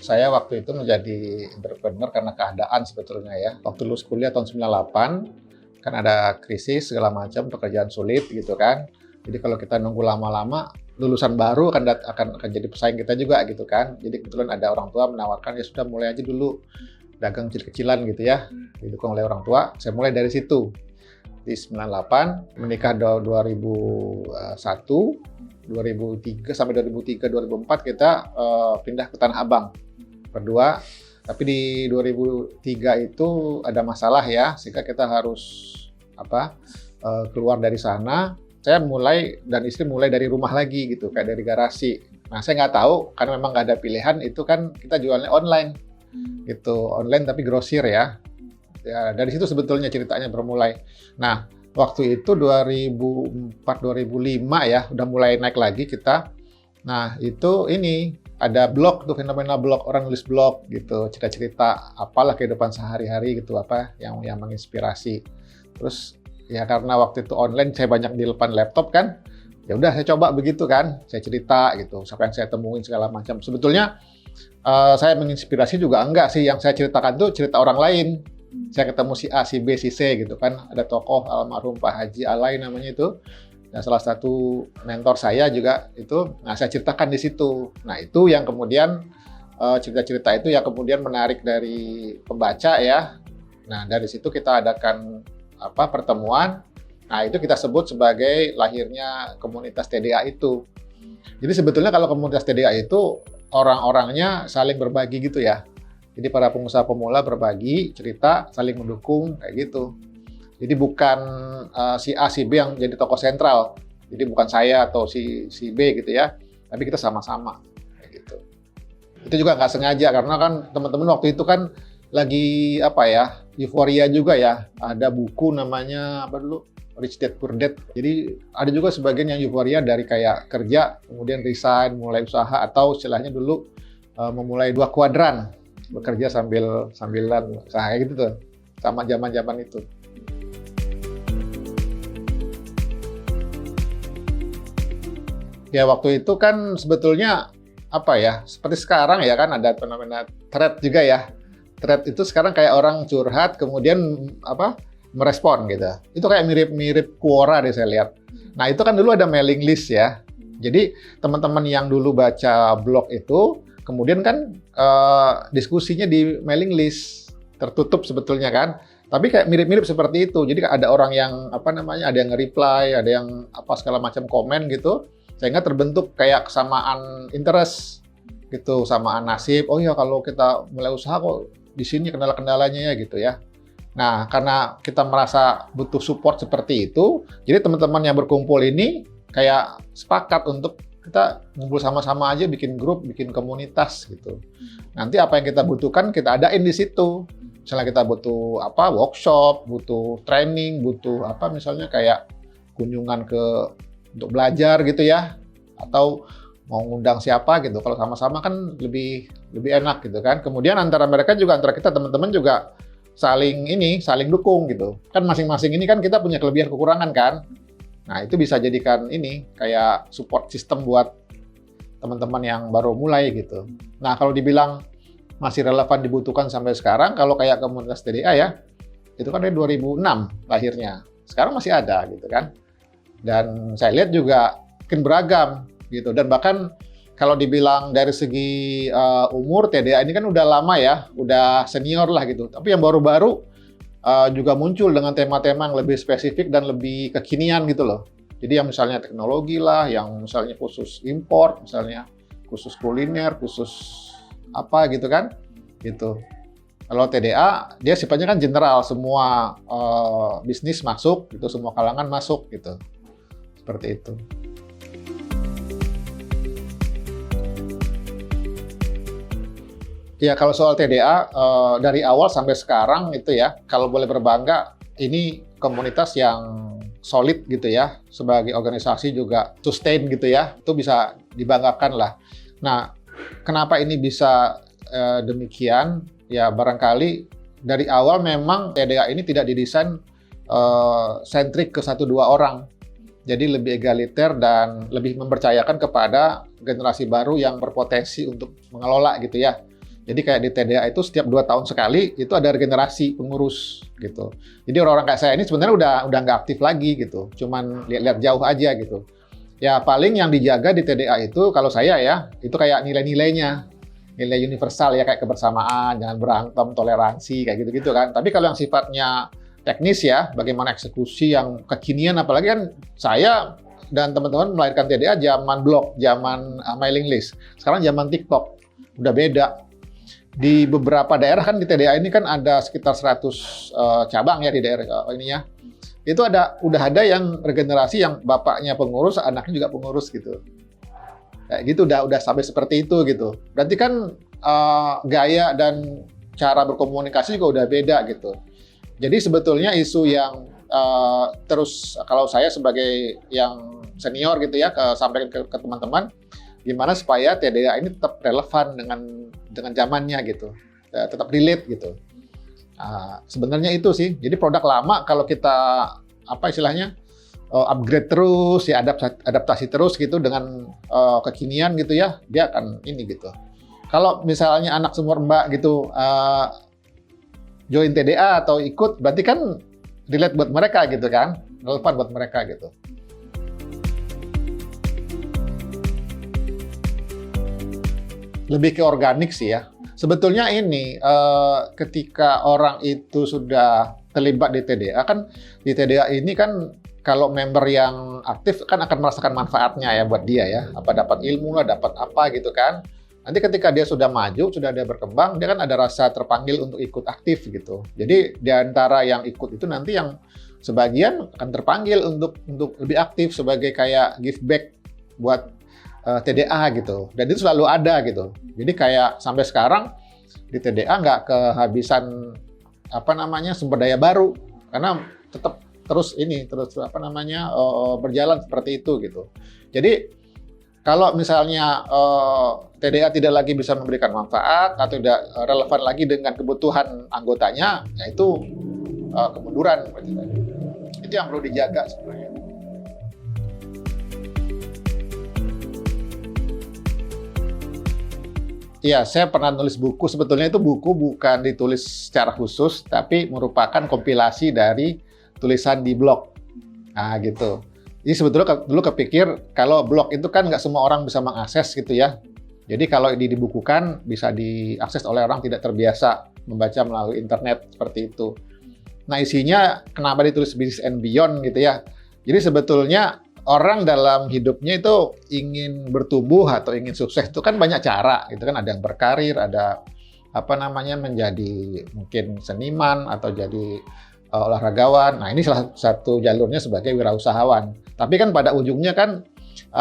Saya waktu itu menjadi entrepreneur karena keadaan sebetulnya ya. Waktu lulus kuliah tahun 98, kan ada krisis segala macam, pekerjaan sulit gitu kan. Jadi kalau kita nunggu lama-lama, lulusan baru akan jadi pesaing kita juga gitu kan. Jadi kebetulan ada orang tua menawarkan, ya sudah mulai aja dulu dagang kecil-kecilan gitu ya. Didukung oleh orang tua, saya mulai dari situ. Di 98, menikah 2001, 2003 sampai 2003 2004 kita pindah ke Tanah Abang berdua, tapi di 2003 itu ada masalah ya, sehingga kita harus keluar dari sana. Saya mulai dan istri mulai dari rumah lagi gitu, kayak dari garasi. Nah, saya nggak tahu karena memang nggak ada pilihan, itu kan kita jualnya online gitu, online tapi grosir ya. Ya, dari situ sebetulnya ceritanya bermulai. Nah, waktu itu 2004-2005 ya, udah mulai naik lagi kita. Nah, itu ini ada blog tuh, fenomena blog, orang nulis blog gitu, cerita-cerita apalah kehidupan sehari-hari gitu, apa yang menginspirasi. Terus ya karena waktu itu online, saya banyak di depan laptop kan, ya udah saya coba begitu kan, saya cerita gitu, siapa yang saya temuin segala macam. Sebetulnya saya menginspirasi juga enggak sih, yang saya ceritakan tuh cerita orang lain. Saya ketemu si A, si B, si C gitu kan. Ada tokoh almarhum Pak Haji Alai namanya itu. Dan salah satu mentor saya juga itu. Nah, saya ceritakan di situ. Nah, itu yang kemudian cerita-cerita itu yang kemudian menarik dari pembaca ya. Nah, dari situ kita adakan pertemuan. Nah, itu kita sebut sebagai lahirnya komunitas TDA itu. Jadi sebetulnya kalau komunitas TDA itu orang-orangnya saling berbagi gitu ya. Jadi para pengusaha pemula berbagi cerita, saling mendukung kayak gitu. Jadi bukan si A, si B yang jadi tokoh sentral. Jadi bukan saya atau si B gitu ya. Tapi kita sama-sama kayak gitu. Itu juga nggak sengaja karena kan teman-teman waktu itu kan lagi euforia juga ya. Ada buku namanya apa dulu? Rich Dad Poor Dad. Jadi ada juga sebagian yang euforia dari kayak kerja, kemudian resign, mulai usaha, atau istilahnya dulu memulai 2 kuadran. Bekerja sambilan usaha kayak gitu tuh, sama zaman-zaman itu. Ya waktu itu kan sebetulnya seperti sekarang ya kan ada fenomena thread juga ya. Thread itu sekarang kayak orang curhat kemudian merespon gitu. Itu kayak mirip-mirip Quora deh saya lihat. Nah itu kan dulu ada mailing list ya. Jadi teman-teman yang dulu baca blog itu kemudian kan diskusinya di mailing list tertutup sebetulnya kan, tapi kayak mirip-mirip seperti itu. Jadi ada orang yang ada yang nge-reply, ada yang segala macam komen gitu, sehingga terbentuk kayak kesamaan interest gitu, samaan nasib. Oh ya kalau kita mulai usaha kok di sini kendala-kendalanya ya gitu ya. Nah karena kita merasa butuh support seperti itu, jadi teman-teman yang berkumpul ini kayak sepakat untuk kita ngumpul sama-sama aja, bikin grup, bikin komunitas gitu. Nanti apa yang kita butuhkan kita adain di situ. Misalnya kita butuh workshop, butuh training, butuh misalnya kayak kunjungan untuk belajar gitu ya, atau mau ngundang siapa gitu. Kalau sama-sama kan lebih enak gitu kan. Kemudian antara kita teman-teman juga saling dukung gitu. Kan masing-masing ini kan kita punya kelebihan kekurangan kan. Nah, itu bisa jadikan kayak support system buat teman-teman yang baru mulai gitu. Nah, kalau dibilang masih relevan dibutuhkan sampai sekarang, kalau kayak komunitas TDA ya, itu kan dari 2006 lahirnya. Sekarang masih ada gitu kan. Dan saya lihat juga makin beragam gitu. Dan bahkan kalau dibilang dari segi umur, TDA ini kan udah lama ya, udah senior lah gitu. Tapi yang baru-baru juga muncul dengan tema-tema yang lebih spesifik dan lebih kekinian gitu loh. Jadi yang misalnya teknologi lah, yang misalnya khusus import, misalnya khusus kuliner, khusus gitu kan, gitu. Kalau TDA dia sifatnya kan general, semua bisnis masuk, gitu, semua kalangan masuk gitu, seperti itu. Ya kalau soal TDA dari awal sampai sekarang itu ya, kalau boleh berbangga, ini komunitas yang solid gitu ya, sebagai organisasi juga sustain gitu ya, itu bisa dibanggakan lah. Nah, kenapa ini bisa demikian? Ya barangkali dari awal memang TDA ini tidak didesain sentrik ke 1-2 orang. Jadi lebih egaliter dan lebih mempercayakan kepada generasi baru yang berpotensi untuk mengelola gitu ya. Jadi kayak di TDA itu setiap 2 tahun sekali itu ada regenerasi pengurus gitu. Jadi orang-orang kayak saya ini sebenarnya udah nggak aktif lagi gitu. Cuman lihat-lihat jauh aja gitu. Ya paling yang dijaga di TDA itu kalau saya ya, itu kayak nilai-nilainya. Nilai universal ya kayak kebersamaan, jangan berantem, toleransi kayak gitu-gitu kan. Tapi kalau yang sifatnya teknis ya, bagaimana eksekusi yang kekinian, apalagi kan saya dan teman-teman melahirkan TDA zaman blog, zaman mailing list. Sekarang zaman TikTok, udah beda. Di beberapa daerah kan di TDA ini kan ada sekitar 100 cabang ya di daerah ininya. Itu udah ada yang regenerasi yang bapaknya pengurus, anaknya juga pengurus gitu. Kayak gitu udah sampai seperti itu gitu. Berarti kan gaya dan cara berkomunikasi juga udah beda gitu. Jadi sebetulnya isu yang terus kalau saya sebagai yang senior gitu ya sampaikan ke teman-teman gimana supaya TDA ini tetap relevan dengan zamannya gitu, tetap relate gitu. Sebenarnya itu sih. Jadi produk lama kalau kita apa istilahnya upgrade terus ya adaptasi terus gitu dengan kekinian gitu ya, dia akan ini gitu. Kalau misalnya anak sumur Mbak gitu join TDA atau ikut, berarti kan relate buat mereka gitu kan, relevan buat mereka gitu. Lebih ke organik sih ya. Sebetulnya ini ketika orang itu sudah terlibat di TDA kan, di TDA ini kan kalau member yang aktif kan akan merasakan manfaatnya ya buat dia ya, apa dapat ilmu lah, dapat apa gitu kan. Nanti ketika dia sudah maju, sudah dia berkembang, dia kan ada rasa terpanggil untuk ikut aktif gitu. Jadi di antara yang ikut itu nanti yang sebagian akan terpanggil untuk lebih aktif sebagai kayak give back buat TDA gitu. Dan itu selalu ada gitu. Jadi kayak sampai sekarang di TDA nggak kehabisan apa namanya sumber daya baru karena tetap terus berjalan seperti itu gitu. Jadi kalau misalnya TDA tidak lagi bisa memberikan manfaat atau tidak relevan lagi dengan kebutuhan anggotanya, ya itu kemunduran. Itu yang perlu dijaga sebenarnya. Iya, saya pernah nulis buku. Sebetulnya itu buku bukan ditulis secara khusus, tapi merupakan kompilasi dari tulisan di blog. Nah, gitu. Jadi sebetulnya dulu kepikir kalau blog itu kan nggak semua orang bisa mengakses gitu ya. Jadi kalau ini dibukukan bisa diakses oleh orang tidak terbiasa membaca melalui internet seperti itu. Nah isinya kenapa ditulis Business and Beyond gitu ya. Jadi sebetulnya orang dalam hidupnya itu ingin bertumbuh atau ingin sukses itu kan banyak cara gitu kan. Ada yang berkarir, ada menjadi mungkin seniman atau jadi olahragawan. Nah ini salah satu jalurnya sebagai wirausahawan. Tapi kan pada ujungnya kan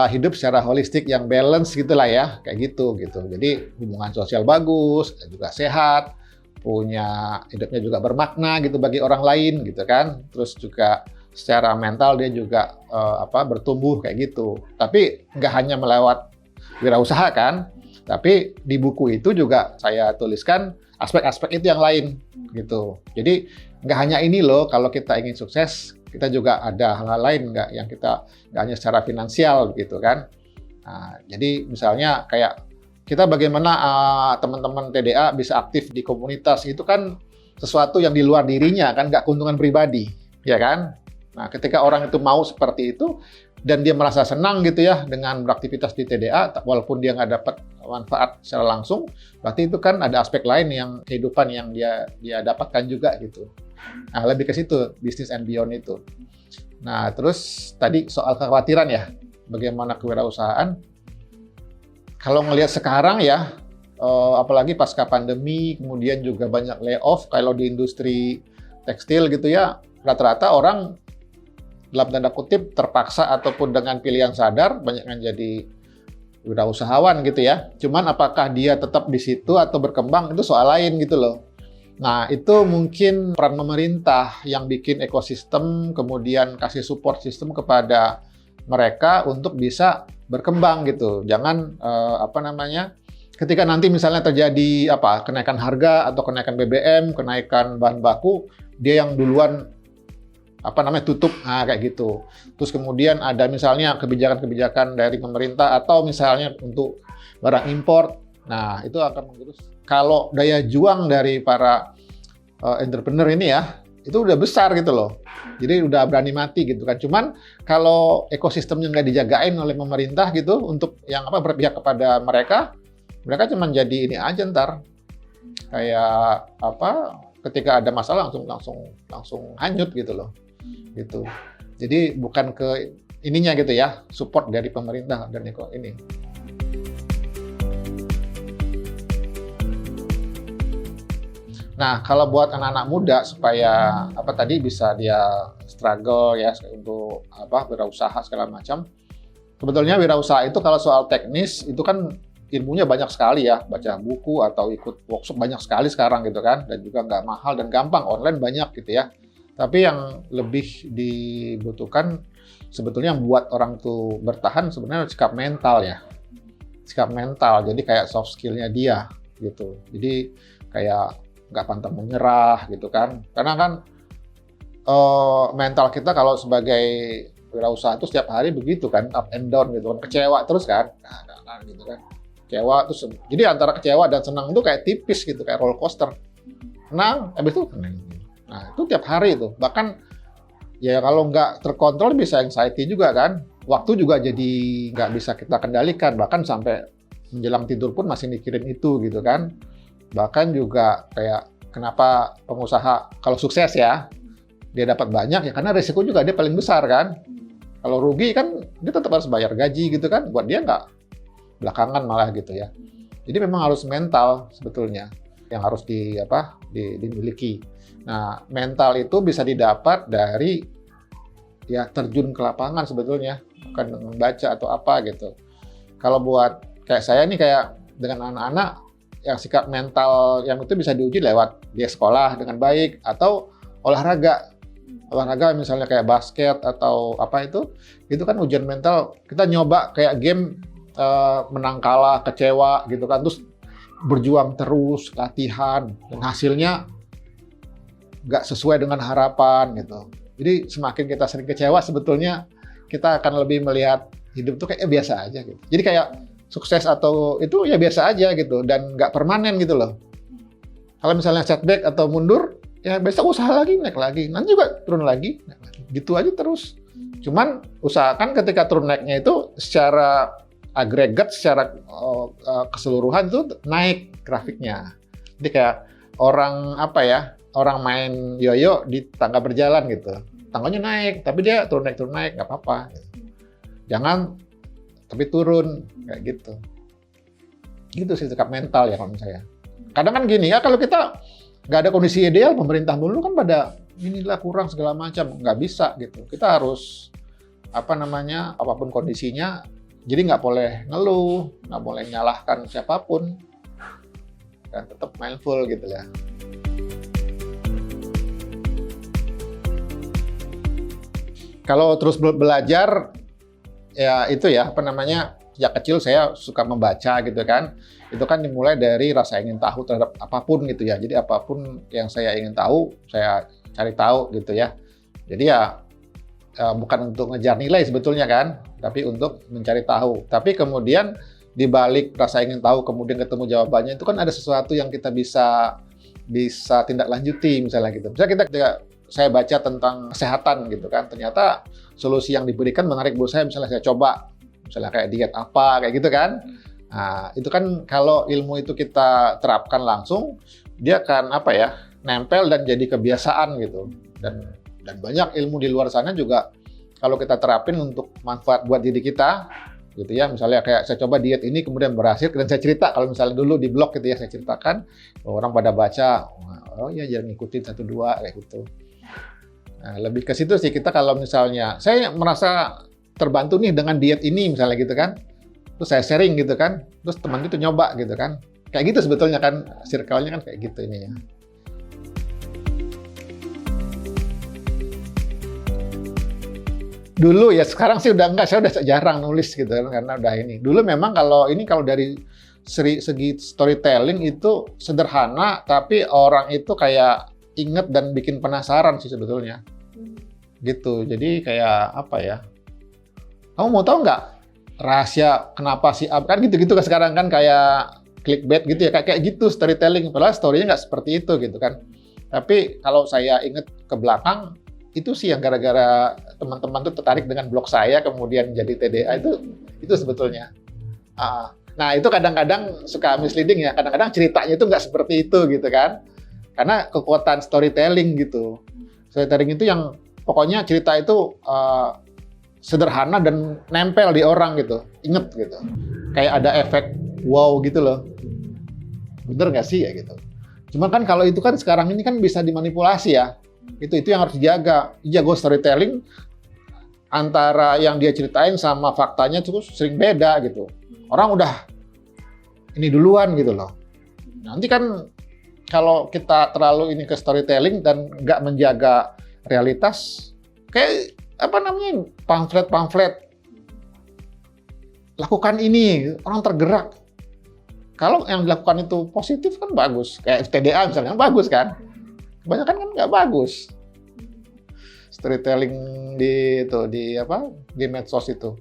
hidup secara holistik yang balance gitulah ya, kayak gitu. Jadi hubungan sosial bagus, juga sehat, punya hidupnya juga bermakna gitu bagi orang lain gitu kan. Terus juga secara mental dia juga bertumbuh kayak gitu. Tapi nggak hanya melewat wirausaha kan, tapi di buku itu juga saya tuliskan aspek-aspek itu yang lain gitu. Jadi nggak hanya ini loh, kalau kita ingin sukses, kita juga ada hal-hal lain yang kita nggak hanya secara finansial gitu kan. Nah, jadi misalnya kayak kita bagaimana teman-teman TDA bisa aktif di komunitas itu kan sesuatu yang di luar dirinya kan, nggak keuntungan pribadi, ya kan? Nah, ketika orang itu mau seperti itu dan dia merasa senang gitu ya dengan beraktivitas di TDA, walaupun dia nggak dapat manfaat secara langsung, berarti itu kan ada aspek lain yang kehidupan yang dia dapatkan juga gitu. Nah, lebih ke situ Business and Beyond itu. Nah, terus tadi soal kekhawatiran ya, bagaimana kewirausahaan. Kalau ngelihat sekarang ya, apalagi pasca pandemi, kemudian juga banyak layoff, kalau di industri tekstil gitu ya, rata-rata orang dalam tanda kutip terpaksa ataupun dengan pilihan sadar banyak yang jadi wirausahawan gitu ya. Cuman apakah dia tetap di situ atau berkembang itu soal lain gitu loh. Nah itu mungkin peran pemerintah yang bikin ekosistem kemudian kasih support sistem kepada mereka untuk bisa berkembang gitu. Jangan ketika nanti misalnya terjadi kenaikan harga atau kenaikan BBM, kenaikan bahan baku, dia yang duluan tutup, kayak gitu. Terus kemudian ada misalnya kebijakan-kebijakan dari pemerintah atau misalnya untuk barang impor, nah itu akan menggerus kalau daya juang dari para entrepreneur ini ya, itu udah besar gitu loh. Jadi udah berani mati gitu kan. Cuman kalau ekosistemnya nggak dijagain oleh pemerintah gitu untuk yang berpihak kepada mereka, mereka cuma jadi ini aja ntar kayak ketika ada masalah langsung hanyut gitu loh. Gitu. Jadi bukan ke ininya gitu ya, support dari pemerintah dan ini. Nah, kalau buat anak-anak muda supaya tadi bisa dia struggle ya untuk wirausaha segala macam. Sebetulnya wirausaha itu kalau soal teknis itu kan ilmunya banyak sekali ya, baca buku atau ikut workshop banyak sekali sekarang gitu kan, dan juga nggak mahal dan gampang, online banyak gitu ya. Tapi yang lebih dibutuhkan sebetulnya yang buat orang tuh bertahan sebenarnya sikap mental ya. Sikap mental, jadi kayak soft skill-nya dia gitu. Jadi kayak nggak pantang menyerah gitu kan. Karena kan mental kita kalau sebagai wirausaha itu setiap hari begitu kan, up and down gitu kan, kecewa terus kan. Nah, gitu kan. Kecewa terus, jadi antara kecewa dan senang itu kayak tipis gitu, kayak roller coaster. Senang, habis itu senang. Nah, itu tiap hari itu. Bahkan ya kalau nggak terkontrol bisa anxiety juga kan. Waktu juga jadi nggak bisa kita kendalikan, bahkan sampai menjelang tidur pun masih mikirin itu gitu kan. Bahkan juga kayak kenapa pengusaha kalau sukses ya, dia dapat banyak ya karena risiko juga dia paling besar kan. Kalau rugi kan dia tetap harus bayar gaji gitu kan, buat dia nggak belakangan malah gitu ya. Jadi memang harus mental sebetulnya yang harus dimiliki. Nah, mental itu bisa didapat dari ya terjun ke lapangan sebetulnya, bukan membaca atau apa gitu. Kalau buat kayak saya nih kayak dengan anak-anak yang sikap mental yang itu bisa diuji lewat dia sekolah dengan baik atau olahraga misalnya kayak basket atau itu kan ujian mental. Kita nyoba kayak game menang kalah kecewa gitu kan, terus berjuang terus latihan dan hasilnya nggak sesuai dengan harapan gitu. Jadi semakin kita sering kecewa sebetulnya kita akan lebih melihat hidup tuh kayak biasa aja gitu. Jadi kayak sukses atau itu ya biasa aja gitu dan nggak permanen gitu loh. Kalau misalnya setback atau mundur, ya besok usaha lagi, naik lagi, nanti juga turun lagi, naik lagi. Gitu aja terus. Cuman usahakan ketika turun naiknya itu secara agregat, secara keseluruhan itu naik grafiknya. Jadi kayak orang orang main yoyo di tangga berjalan gitu. Tangganya naik, tapi dia turun naik, nggak apa-apa. Jangan tapi turun kayak gitu. Gitu sih sikap mental ya kalau menurut saya. Kadang kan gini ya, kalau kita nggak ada kondisi ideal, pemerintah dulu kan pada inilah kurang segala macam, nggak bisa gitu. Kita harus apapun kondisinya, jadi nggak boleh ngeluh, nggak boleh nyalahkan siapapun, dan tetap mindful gitu ya. Kalau terus belajar ya itu ya sejak kecil saya suka membaca gitu kan. Itu kan dimulai dari rasa ingin tahu terhadap apapun gitu ya. Jadi apapun yang saya ingin tahu, saya cari tahu gitu ya. Jadi ya bukan untuk ngejar nilai sebetulnya kan, tapi untuk mencari tahu. Tapi kemudian di balik rasa ingin tahu kemudian ketemu jawabannya itu kan ada sesuatu yang kita bisa tindak lanjuti misalnya gitu. Misalnya ketika saya baca tentang kesehatan gitu kan, ternyata solusi yang diberikan menarik buat saya, misalnya saya coba, misalnya kayak diet apa, kayak gitu kan. Nah, itu kan kalau ilmu itu kita terapkan langsung, dia akan nempel dan jadi kebiasaan gitu. Dan banyak ilmu di luar sana juga kalau kita terapin untuk manfaat buat diri kita, gitu ya. Misalnya kayak saya coba diet ini kemudian berhasil, dan saya cerita, kalau misalnya dulu di blog gitu ya, saya ceritakan, orang pada baca, oh ya jangan ngikutin 1-2 kayak gitu. Nah, lebih ke situ sih kita kalau misalnya saya merasa terbantu nih dengan diet ini misalnya gitu kan, terus saya sharing gitu kan, terus teman itu nyoba gitu kan, kayak gitu sebetulnya kan circle-nya kan kayak gitu ini ya. Dulu ya, sekarang sih udah enggak, saya udah jarang nulis gitu kan karena udah ini. Dulu memang kalau dari segi storytelling itu sederhana, tapi orang itu kayak inget dan bikin penasaran sih sebetulnya. Gitu. Jadi kayak kamu mau tahu nggak rahasia kenapa sih kan gitu-gitu kan sekarang kan kayak clickbait gitu ya, kayak gitu storytelling. Padahal story-nya nggak seperti itu gitu kan. Tapi kalau saya ingat ke belakang, itu sih yang gara-gara teman-teman tuh tertarik dengan blog saya, kemudian jadi TDA itu sebetulnya. Nah itu kadang-kadang suka misleading ya, kadang-kadang ceritanya itu nggak seperti itu gitu kan. Karena kekuatan storytelling gitu. Storytelling itu yang pokoknya cerita itu sederhana dan nempel di orang gitu, inget gitu. Kayak ada efek wow gitu loh. Bener nggak sih ya gitu. Cuman kan kalau itu kan sekarang ini kan bisa dimanipulasi ya. Itu yang harus dijaga. Jago storytelling antara yang dia ceritain sama faktanya terus sering beda gitu. Orang udah ini duluan gitu loh. Nanti kan kalau kita terlalu ini ke storytelling dan nggak menjaga realitas, kayak pamflet lakukan ini, orang tergerak. Kalau yang dilakukan itu positif kan bagus, kayak TDA misalnya bagus kan. Kebanyakan kan nggak bagus. Storytelling di medsos itu.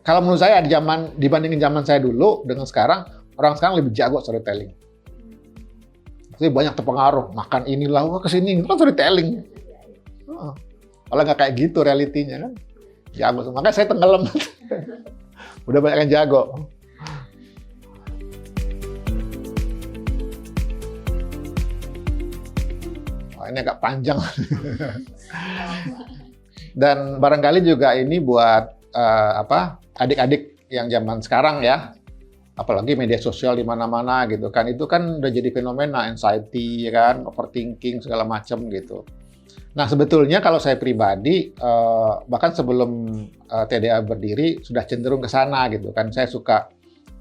Kalau menurut saya dibandingin zaman saya dulu dengan sekarang, orang sekarang lebih jago storytelling. Jadi banyak terpengaruh, makan inilah, kesini, itu kan storytelling. Kalau nggak kayak gitu realitinya kan, jago. Makanya saya tenggelam. Udah banyak yang jago. Wah, ini agak panjang. Dan barangkali juga ini buat adik-adik yang zaman sekarang ya. Apalagi media sosial di mana-mana gitu kan, itu kan udah jadi fenomena anxiety ya kan, overthinking segala macam gitu. Nah sebetulnya kalau saya pribadi bahkan sebelum TDA berdiri sudah cenderung ke sana gitu kan. Saya suka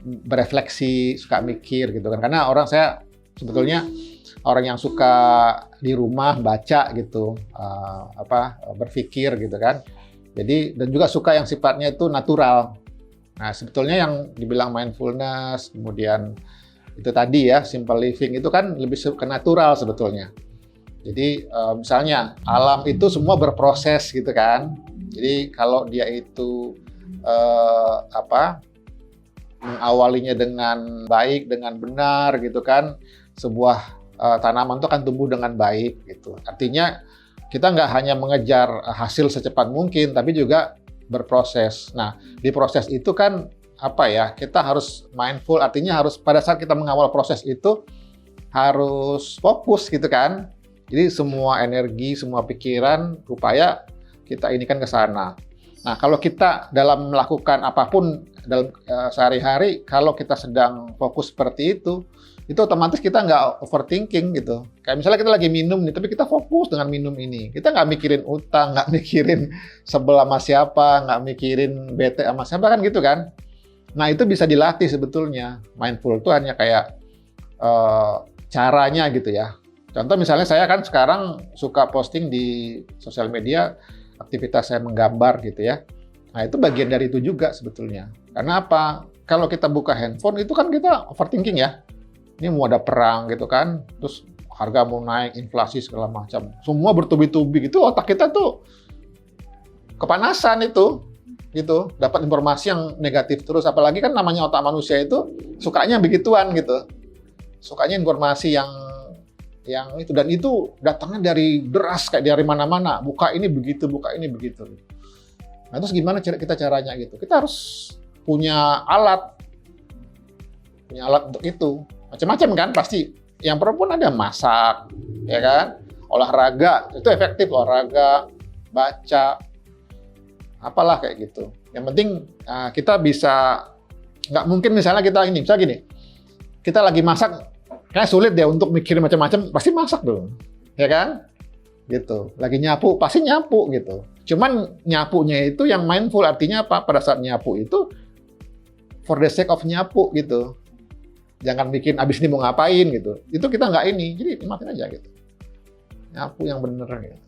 berefleksi, suka mikir gitu kan, karena saya sebetulnya orang yang suka di rumah baca gitu, berpikir gitu kan. Jadi dan juga suka yang sifatnya itu natural. Nah, sebetulnya yang dibilang mindfulness, kemudian itu tadi ya, simple living, itu kan lebih ke natural sebetulnya. Jadi, misalnya, alam itu semua berproses gitu kan. Jadi, kalau dia itu, mengawalinya dengan baik, dengan benar gitu kan, sebuah tanaman itu akan tumbuh dengan baik gitu. Artinya, kita nggak hanya mengejar hasil secepat mungkin, tapi juga berproses. Nah, di proses itu kan kita harus mindful, artinya harus pada saat kita mengawal proses itu harus fokus gitu kan. Jadi semua energi, semua pikiran, upaya kita inikan ke sana. Nah, kalau kita dalam melakukan apapun dalam sehari-hari, kalau kita sedang fokus seperti itu otomatis kita nggak overthinking gitu. Kayak misalnya kita lagi minum nih, tapi kita fokus dengan minum ini. Kita nggak mikirin utang, nggak mikirin sebel sama siapa, nggak mikirin bete sama siapa kan gitu kan. Nah itu bisa dilatih sebetulnya. Mindful itu hanya kayak caranya gitu ya. Contoh misalnya saya kan sekarang suka posting di sosial media aktivitas saya menggambar gitu ya. Nah itu bagian dari itu juga sebetulnya. Karena apa? Kalau kita buka handphone itu kan kita overthinking ya. Ini mau ada perang gitu kan, terus harga mau naik, inflasi segala macam. Semua bertubi-tubi gitu, otak kita tuh kepanasan itu, gitu. Dapat informasi yang negatif terus. Apalagi kan namanya otak manusia itu sukanya begituan gitu. Sukanya informasi yang itu, dan itu datangnya dari deras kayak dari mana-mana. Buka ini begitu, buka ini begitu. Nah terus gimana kita caranya gitu? Kita harus punya alat untuk itu. Macam-macam kan pasti. Yang perempuan ada masak, ya kan? Olahraga, itu efektif olahraga, baca, apalah kayak gitu. Yang penting kita bisa, nggak mungkin misalnya misalnya gini, kita lagi masak, kayak sulit ya untuk mikirin macam-macam, pasti masak dong, ya kan? Gitu. Lagi nyapu, pasti nyapu gitu. Cuman nyapunya itu yang mindful, artinya apa? Pada saat nyapu itu, for the sake of nyapu gitu. Jangan bikin abis ini mau ngapain gitu. Itu kita nggak ini, jadi nikmatin aja gitu. Nyapu yang bener gitu.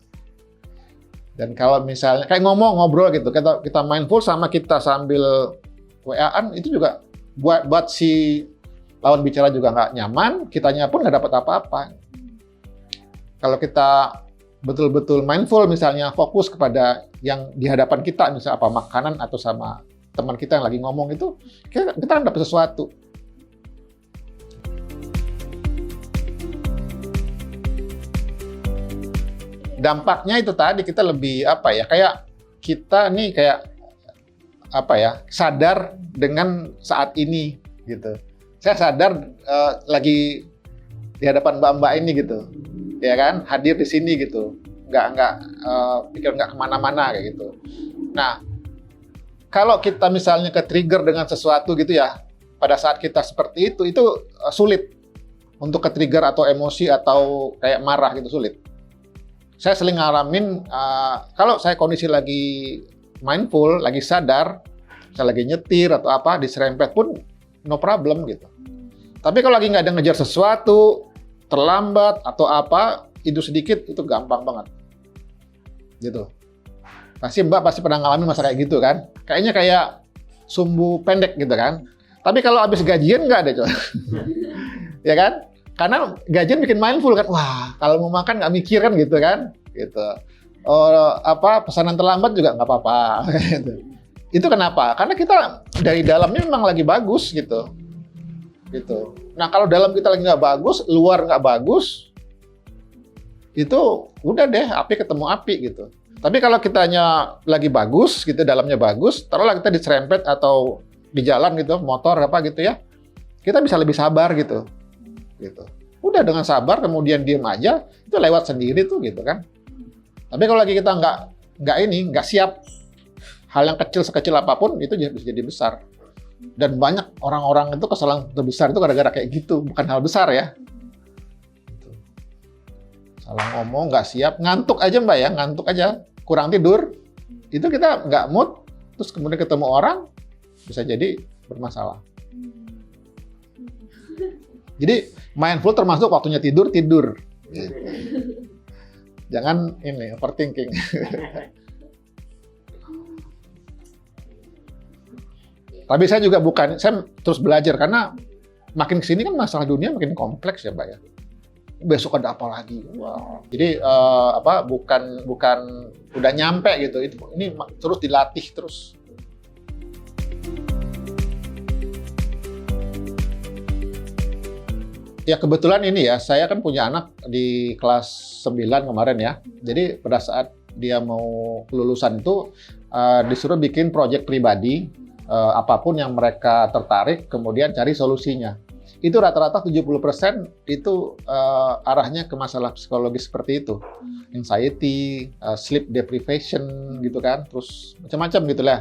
Dan kalau misalnya kayak ngobrol gitu, kita mindful sama kita sambil WA-an itu juga buat si lawan bicara juga nggak nyaman, kitanya pun nggak dapat apa-apa. Kalau kita betul-betul mindful, misalnya fokus kepada yang di hadapan kita, misalnya apa makanan atau sama teman kita yang lagi ngomong itu, kita dapat sesuatu. dampaknya itu tadi kita lebih apa ya, kayak kita nih kayak apa ya, sadar dengan saat ini gitu. Saya sadar lagi di hadapan mbak-mbak ini gitu, ya kan, hadir di sini gitu, nggak pikir nggak kemana-mana kayak gitu. Nah, kalau kita misalnya ke-trigger dengan sesuatu gitu ya, pada saat kita seperti itu sulit untuk ke-trigger atau emosi atau kayak marah gitu, sulit. Saya sering ngalamin, kalau saya kondisi lagi mindful, lagi sadar, saya lagi nyetir atau apa, diserempet pun no problem gitu. Tapi kalau lagi nggak ada ngejar sesuatu, terlambat atau apa, itu sedikit, itu gampang banget. Gitu. Mbak pasti pernah ngalamin masa kayak gitu kan? Kayaknya kayak sumbu pendek gitu kan? Tapi kalau habis gajian nggak ada, coy. Ya kan? Karena gajian bikin mindful kan, wah kalau mau makan nggak mikir kan gitu kan, gitu. Pesanan terlambat juga nggak apa-apa. Gitu. Itu kenapa? Karena kita dari dalamnya memang lagi bagus gitu. Nah kalau dalam kita lagi nggak bagus, luar nggak bagus, itu udah deh api ketemu api gitu. Tapi kalau kitanya lagi bagus gitu, dalamnya bagus, taruhlah kita diserempet atau di jalan gitu, motor apa gitu ya, kita bisa lebih sabar gitu. Udah dengan sabar kemudian diem aja, itu lewat sendiri tuh gitu kan. Tapi kalau lagi kita nggak siap, hal yang kecil sekecil apapun itu bisa jadi besar. Dan banyak orang-orang itu kesalahan terbesar itu gara-gara kayak gitu, bukan hal besar ya. Salah ngomong, nggak siap, ngantuk aja mbak ya, ngantuk aja, kurang tidur, itu kita nggak mood, terus kemudian ketemu orang bisa jadi bermasalah. Jadi mindful termasuk waktunya tidur. Gitu. Jangan ini overthinking. Tapi saya juga saya terus belajar karena makin kesini kan masalah dunia makin kompleks ya, Mbak ya. Besok ada apa lagi? Wow. Jadi bukan udah nyampe gitu. Ini terus dilatih terus. Ya kebetulan ini ya, saya kan punya anak di kelas 9 kemarin ya. Jadi pada saat dia mau kelulusan itu disuruh bikin proyek pribadi, apapun yang mereka tertarik, kemudian cari solusinya. Itu rata-rata 70% itu arahnya ke masalah psikologis seperti itu. Anxiety, sleep deprivation gitu kan, terus macam-macam gitulah.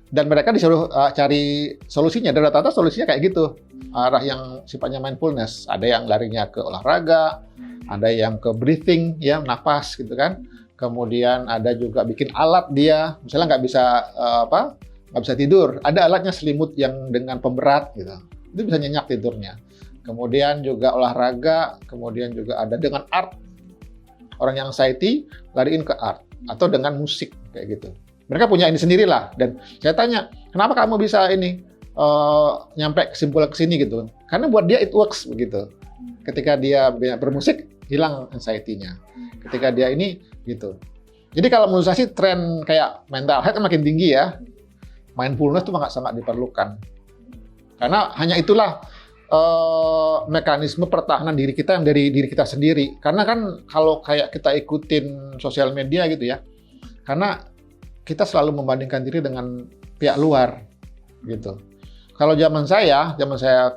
Dan mereka disuruh cari solusinya, dan rata-rata solusinya kayak gitu. Arah yang sifatnya mindfulness. Ada yang larinya ke olahraga, ada yang ke breathing, ya napas gitu kan. Kemudian ada juga bikin alat dia, misalnya nggak bisa tidur, ada alatnya selimut yang dengan pemberat gitu. Itu bisa nyenyak tidurnya. Kemudian juga olahraga, kemudian juga ada dengan art. Orang yang anxiety lariin ke art atau dengan musik kayak gitu. Mereka punya ini sendirilah. Dan saya tanya, kenapa kamu bisa ini nyampe kesimpulan ke sini gitu? Karena buat dia it works begitu. Ketika dia bermusik, hilang anxiety-nya. Ketika dia ini gitu. Jadi kalau menurut saya sih tren kayak mental health makin tinggi ya. Mindfulness itu sangat diperlukan. Karena hanya itulah mekanisme pertahanan diri kita yang dari diri kita sendiri. Karena kan kalau kayak kita ikutin sosial media gitu ya. Karena kita selalu membandingkan diri dengan pihak luar gitu. Kalau zaman saya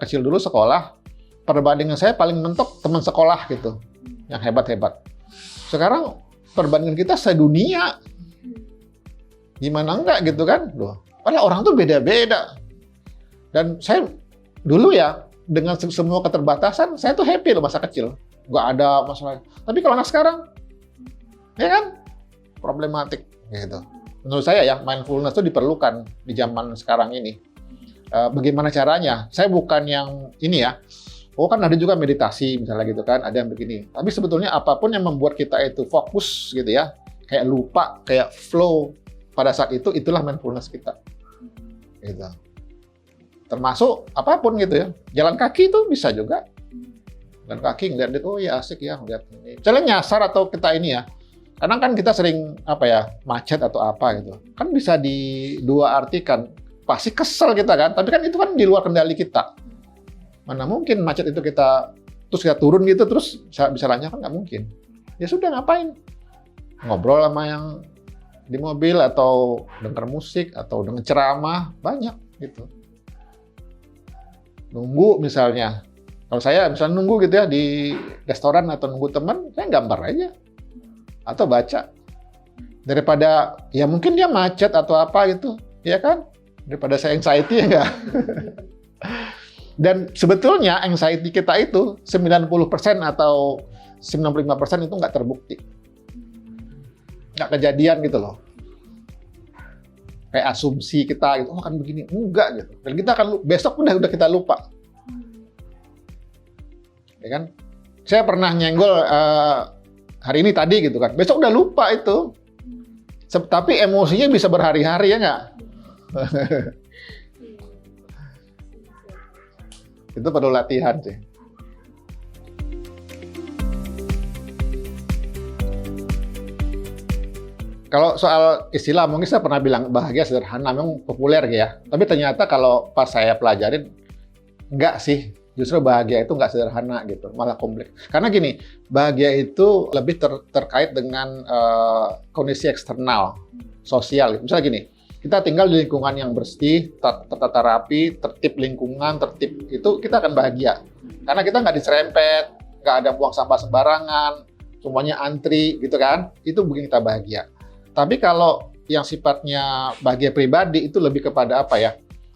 kecil dulu sekolah, perbandingan saya paling mentok teman sekolah gitu, yang hebat-hebat. Sekarang perbandingan kita sedunia, gimana enggak gitu kan? Loh, padahal orang tuh beda-beda. Dan saya dulu ya dengan semua keterbatasan, saya tuh happy loh masa kecil, nggak ada masalah. Tapi kalau anak sekarang, ya kan problematik gitu. Menurut saya ya, mindfulness itu diperlukan di zaman sekarang ini. Bagaimana caranya? Saya bukan yang ini ya, kan ada juga meditasi misalnya gitu kan, ada yang begini. Tapi sebetulnya apapun yang membuat kita itu fokus gitu ya, kayak lupa, kayak flow pada saat itu, itulah mindfulness kita. Gitu. Termasuk apapun gitu ya. Jalan kaki itu bisa juga. Jalan kaki ngeliat, oh ya asik ya ngeliat ini. Misalnya nyasar atau kita ini ya, karena kan kita sering macet atau apa gitu. Kan bisa dua artikan. Pasti kesel kita kan, tapi kan itu kan di luar kendali kita. Mana mungkin macet itu kita turun gitu terus bisa lancar kan nggak mungkin. Ya sudah ngapain? ngobrol sama yang di mobil atau dengar musik atau dengar ceramah, banyak gitu. Nunggu misalnya, kalau saya misalnya nunggu gitu ya di restoran atau nunggu teman, saya gambar aja atau baca. Daripada ya mungkin dia macet atau apa gitu, ya kan? Daripada saya anxiety ya enggak. Dan sebetulnya anxiety kita itu 90% atau 95% itu nggak terbukti. Nggak kejadian gitu loh. Kayak asumsi kita gitu, oh kan begini, enggak gitu. Dan kita akan besok udah kita lupa. Ya kan? Saya pernah nyenggol hari ini tadi gitu kan. Besok udah lupa itu. Tapi emosinya bisa berhari-hari ya nggak? Itu perlu latihan sih. Kalau soal istilah, mungkin saya pernah bilang bahagia sederhana, memang populer ya. Tapi ternyata kalau pas saya pelajarin, enggak sih. Justru bahagia itu enggak sederhana gitu, malah kompleks. Karena gini, bahagia itu lebih terkait dengan kondisi eksternal, sosial. Misalnya gini, kita tinggal di lingkungan yang bersih, tertata rapi, tertib lingkungan, tertib itu kita akan bahagia. Karena kita nggak diserempet, nggak ada buang sampah sembarangan, semuanya antri gitu kan, itu bikin kita bahagia. Tapi kalau yang sifatnya bahagia pribadi itu lebih kepada apa ya?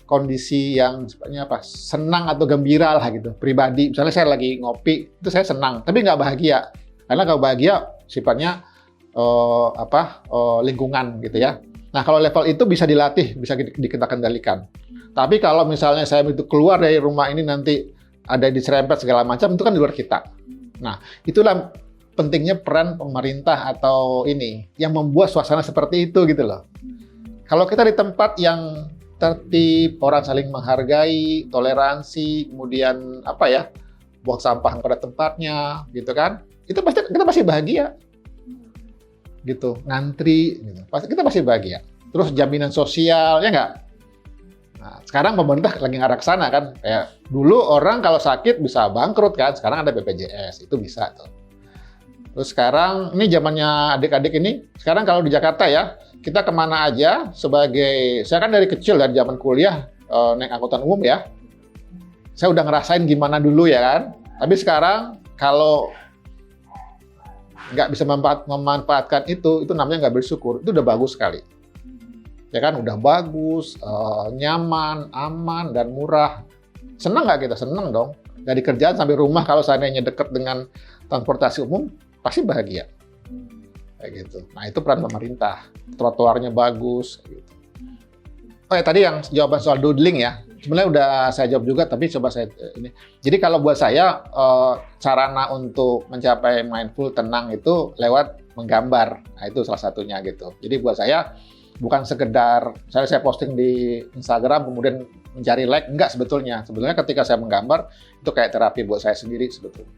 Kondisi yang sifatnya apa? Senang atau gembira lah gitu. Pribadi, misalnya saya lagi ngopi, itu saya senang, tapi nggak bahagia. Karena kalau bahagia sifatnya lingkungan gitu ya. Nah, kalau level itu bisa dilatih, bisa kita kendalikan. Tapi kalau misalnya saya itu keluar dari rumah ini nanti ada diserempet segala macam, itu kan di luar kita. Nah, itulah pentingnya peran pemerintah atau ini yang membuat suasana seperti itu gitu loh. Kalau kita di tempat yang tertib, orang saling menghargai, toleransi, kemudian buang sampah pada tempatnya, gitu kan? Itu kita pasti bahagia, gitu. Ngantri, gitu. Kita pasti bahagia. Terus jaminan sosial, ya nggak? Nah, sekarang pemerintah lagi ngarah ke sana kan? Kayak dulu orang kalau sakit bisa bangkrut kan? Sekarang ada BPJS, itu bisa tuh. Terus sekarang, ini zamannya adik-adik ini, sekarang kalau di Jakarta ya, kita kemana aja saya kan dari kecil, dari zaman kuliah, naik angkutan umum ya. Saya udah ngerasain gimana dulu ya kan. Tapi sekarang, kalau nggak bisa memanfaatkan itu namanya nggak bersyukur, itu udah bagus sekali. Ya kan, udah bagus, nyaman, aman, dan murah. Senang nggak kita? Senang dong. Dari kerjaan sampai rumah, kalau seandainya dekat dengan transportasi umum, pasti bahagia. Kayak gitu. Nah, itu peran pemerintah. Trotoarnya bagus. Gitu. Oh ya, tadi yang jawaban soal doodling ya. Sebenarnya udah saya jawab juga, tapi coba saya ini. Jadi kalau buat saya, sarana untuk mencapai mindful, tenang itu lewat menggambar. Nah, itu salah satunya gitu. Jadi buat saya, bukan sekedar, saya posting di Instagram, kemudian mencari like, enggak sebetulnya. Sebetulnya ketika saya menggambar, itu kayak terapi buat saya sendiri sebetulnya.